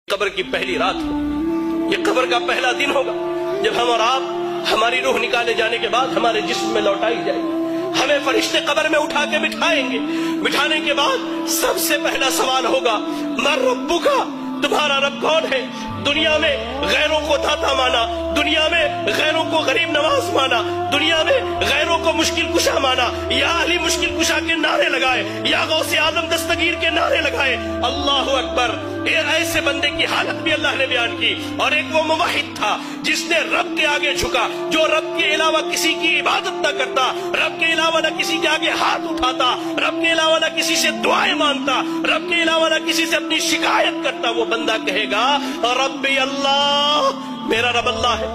قبر کی پہلی رات ہو، یہ قبر کا پہلا دن ہوگا جب ہم اور آپ ہماری روح نکالے جانے کے بعد ہمارے جسم میں لوٹائی جائے گی۔ ہمیں فرشتے قبر میں اٹھا کے بٹھائیں گے۔ بٹھانے کے بعد سب سے پہلا سوال ہوگا من ربک، تمہارا رب کون ہے؟ دنیا میں غیروں کو داتا مانا، دنیا میں غیروں کو غریب نواز مانا، دنیا میں غیروں کو مشکل کشا مانا، یا علی مشکل کشا کے نعرے لگائے، یا غوث اعظم دستگیر کے نعرے لگائے۔ اللہ اکبر! ایسے بندے کی حالت بھی اللہ نے بیان کی۔ اور ایک وہ موحد تھا جس نے رب کے آگے جھکا، جو رب کے علاوہ کسی کی عبادت نہ کرتا، رب کے علاوہ نہ کسی کے آگے ہاتھ اٹھاتا، رب کے علاوہ نہ کسی سے دعائیں مانگتا، رب کے علاوہ نہ کسی سے اپنی شکایت کرتا۔ وہ بندہ کہے گا ربی اللہ، میرا رب اللہ ہے،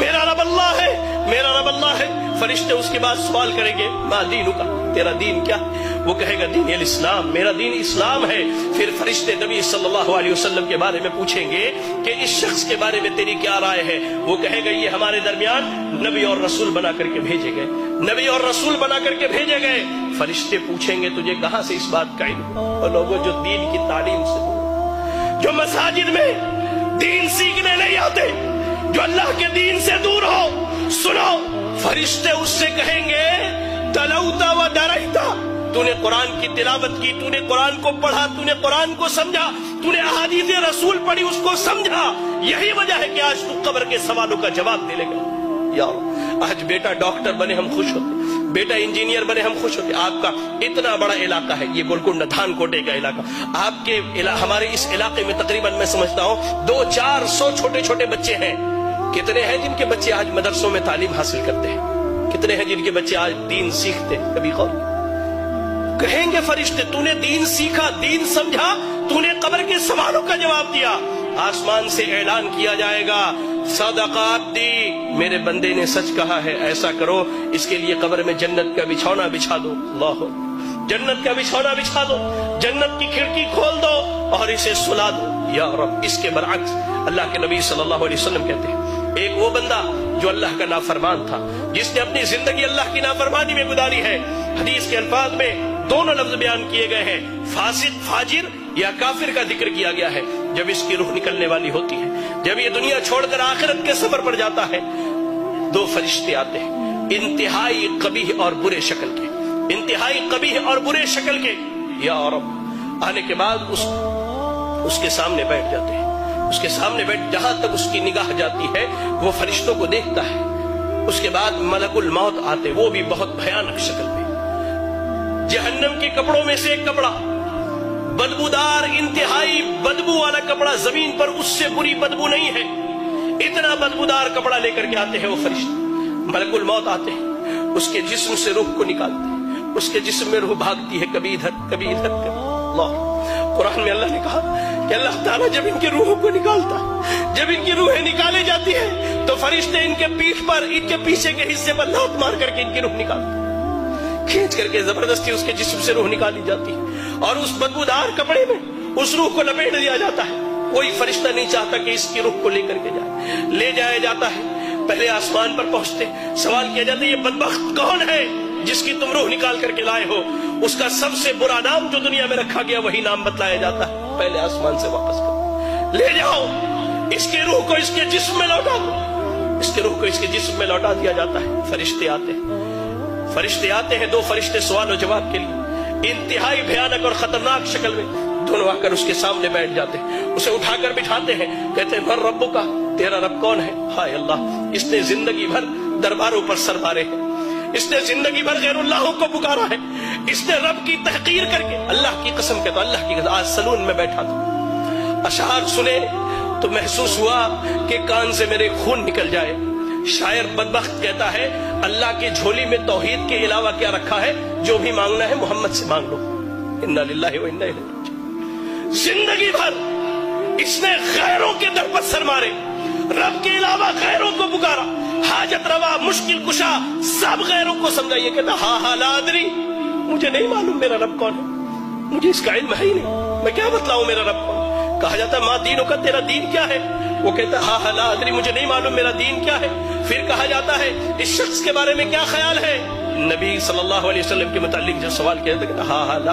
میرا رب اللہ ہے، میرا رب اللہ ہے۔ فرشتے اس کے بعد سوال کریں گے ما دینک، تیرا دین کیا ہے؟ وہ کہے گا دین الاسلام، میرا دین اسلام ہے۔ پھر فرشتے نبی صلی اللہ علیہ وسلم کے بارے میں پوچھیں گے کہ اس شخص کے بارے میں تیری کیا رائے ہے؟ وہ کہے گا یہ ہمارے درمیان نبی اور رسول بنا کر کے بھیجے گئے، نبی اور رسول بنا کر کے بھیجے گئے۔ فرشتے پوچھیں گے تجھے کہاں سے اس بات کا علم؟ اور لوگوں جو دین کی تعلیم سے دور، جو مساجد میں دین سیکھنے نہیں آتے، جو اللہ کے دین سے دور ہو، سنو، فرشتے اس سے کہیں گے تلوتا و ڈرائتا، تو نے قرآن کی تلاوت کی، تو نے قرآن کو پڑھا، تو نے قرآن کو سمجھا، تو نے احادیث رسول پڑھی، اس کو سمجھا، یہی وجہ ہے کہ آج تو قبر کے سوالوں کا جواب دے لے گا۔ یار آج بیٹا ڈاکٹر بنے ہم خوش ہوتے، بیٹا انجینئر بنے ہم خوش ہوتے۔ آپ کا اتنا بڑا علاقہ ہے یہ گولکنڈہ دھان کوٹے کا علاقہ، آپ کے ہمارے اس علاقے میں تقریباً میں سمجھتا ہوں 200-400 چھوٹے چھوٹے بچے ہیں۔ کتنے ہیں جن کے بچے آج مدرسوں میں تعلیم حاصل کرتے ہیں؟ کتنے ہیں جن کے بچے آج دین سیکھتے ہیں؟ کبھی غور کہیں گے فرشتے تو نے دین سیکھا، دین سمجھا، تو نے قبر کے سوالوں کا جواب دیا۔ آسمان سے اعلان کیا جائے گا صدق عبدی، میرے بندے نے سچ کہا ہے، ایسا کرو اس کے لیے قبر میں جنت کا بچھونا بچھا دو۔ اللہ، جنت کا بچھونا بچھا دو، جنت کی کھڑکی کھول دو اور اسے سلا دو۔ یا رب! اس کے برعکس اللہ کے نبی صلی اللہ علیہ وسلم کہتے ہیں ایک وہ بندہ جو اللہ کا نافرمان تھا، جس نے اپنی زندگی اللہ کی نافرمانی میں گزاری ہے۔ حدیث کے الفاظ میں دونوں لفظ بیان کیے گئے ہیں، فاسق، فاجر یا کافر کا ذکر کیا گیا ہے۔ جب اس کی روح نکلنے والی ہوتی ہے، جب یہ دنیا چھوڑ کر آخرت کے سفر پر جاتا ہے، 2 فرشتے آتے ہیں انتہائی قبیح اور برے شکل کے، انتہائی قبیح اور برے شکل کے۔ یا رب! آنے کے بعد اس کے سامنے بیٹھ جاتے ہیں، اس کے سامنے بیٹھ، جہاں تک اس کی نگاہ جاتی ہے وہ فرشتوں کو دیکھتا ہے۔ اس کے بعد ملک الموت آتے، وہ بھی بہت بھیانک شکل میں، جہنم کے کپڑوں میں سے ایک کپڑا، بدبودار انتہائی بدبو والا کپڑا، زمین پر اس سے بری بدبو نہیں ہے، اتنا بدبودار کپڑا لے کر کے آتے ہیں وہ فرشتے۔ ملک الموت آتے ہیں، اس کے جسم سے روح کو نکالتے ہیں، اس کے جسم میں روح بھاگتی ہے، کبھی ادھر کبھی ادھر کبھی۔ اللہ، قرآن میں اللہ نے کہا کہ اللہ تعالیٰ جب ان کی روحوں کو نکالتا ہے، جب ان کی روحیں نکالے جاتی ہیں تو فرشتے ان کے پیٹھ پر، ان کے پیچھے کے حصے پر لات مار کر کے ان کی روح نکالتے ہیں، کھینچ کر کے زبردستی اس کے جسم سے روح نکالی جاتی ہے اور اس بدبودار کپڑے میں اس روح کو لپیٹ دیا جاتا ہے۔ کوئی فرشتہ نہیں چاہتا کہ اس کی روح کو لے کر کے جائے، لے جایا جاتا ہے۔ پہلے آسمان پر پہنچتے سوال کیا جاتا ہے یہ بدبخت کون ہے جس کی تم روح نکال کر کے لائے ہو؟ اس کا سب سے برا نام جو دنیا میں رکھا گیا وہی نام بتلایا جاتا ہے، پہلے آسمان سے واپس کرو، لے جاؤ اس کی روح کو، اس کے جسم میں لوٹا دو۔ اس کی روح کو اس کے جسم میں لوٹا دیا جاتا ہے۔ فرشتے آتے ہیں، فرشتے آتے ہیں، 2 فرشتے سوال و جواب کے لیے انتہائی بھیانک اور خطرناک شکل میں دونوں آ کر اس کے سامنے بیٹھ جاتے ہیں، اسے اٹھا کر بٹھاتے ہیں، کہتے ہیں من ربک، تیرا رب کون ہے؟ ہائے اللہ! اس نے زندگی بھر درباروں پر سر مارے ہیں، اس نے زندگی بھر غیر اللہ کو پکارا ہے، اس نے رب کی تحقیر کر کے، اللہ کی قسم کہتا ہوں، اللہ کی قسم، آج سلون میں بیٹھا تھا، اشعار سنے تو محسوس ہوا کہ کان سے میرے خون نکل جائے۔ شاعر بدبخت کہتا ہے اللہ کی جھولی میں توحید کے علاوہ کیا رکھا ہے؟ جو بھی مانگنا ہے محمد سے مانگ لو۔ انا للہ و انا الیہ راجعون۔ زندگی بھر اس نے غیروں کے در پر سر مارے، رب کے علاوہ غیروں کو پکارا، حاجت روا، مشکل کشا، سب غیروں کو سمجھا۔ یہ کہتا ہاں لا ادری، مجھے نہیں معلوم میرا رب کون ہے، مجھے اس کا علم ہے ہی نہیں، میں کیا بتلاؤں میرا رب کون؟ کہا جاتا ما دینوں کا، تیرا دین کیا ہے؟ وہ کہتا ہاں لا ادری، مجھے نہیں معلوم میرا دین کیا ہے۔ پھر کہا جاتا ہے اس شخص کے بارے میں کیا خیال ہے؟ نبی صلی اللہ علیہ وسلم کے متعلق جو سوال کیا تھا، ہاں لا